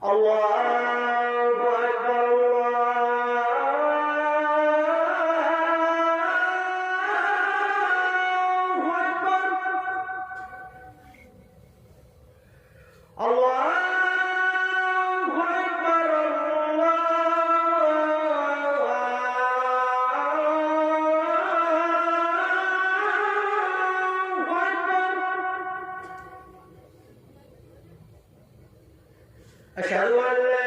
الله أكبر الله أكبر أشهد أن لا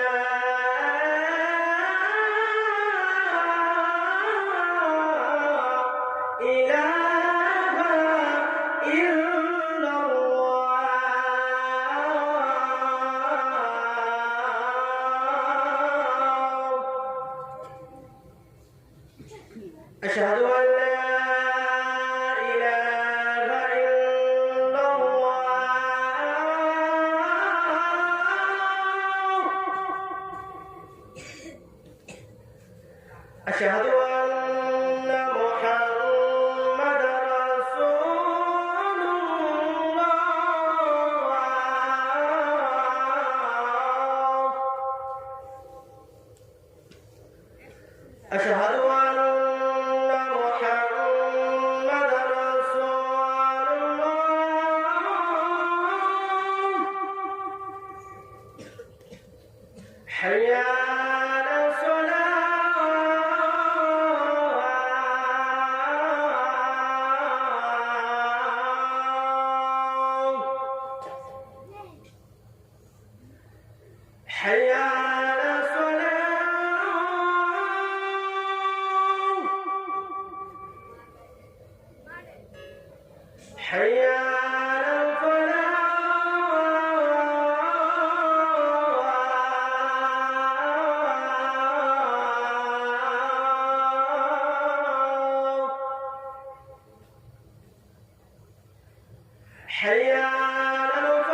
إله إلا الله أشهد أن لا إله إلا أشهد أن محمدا رسول الله أشهد أن محمدا رسول الله حي على حي على الصلاة حي على الفلاح حي على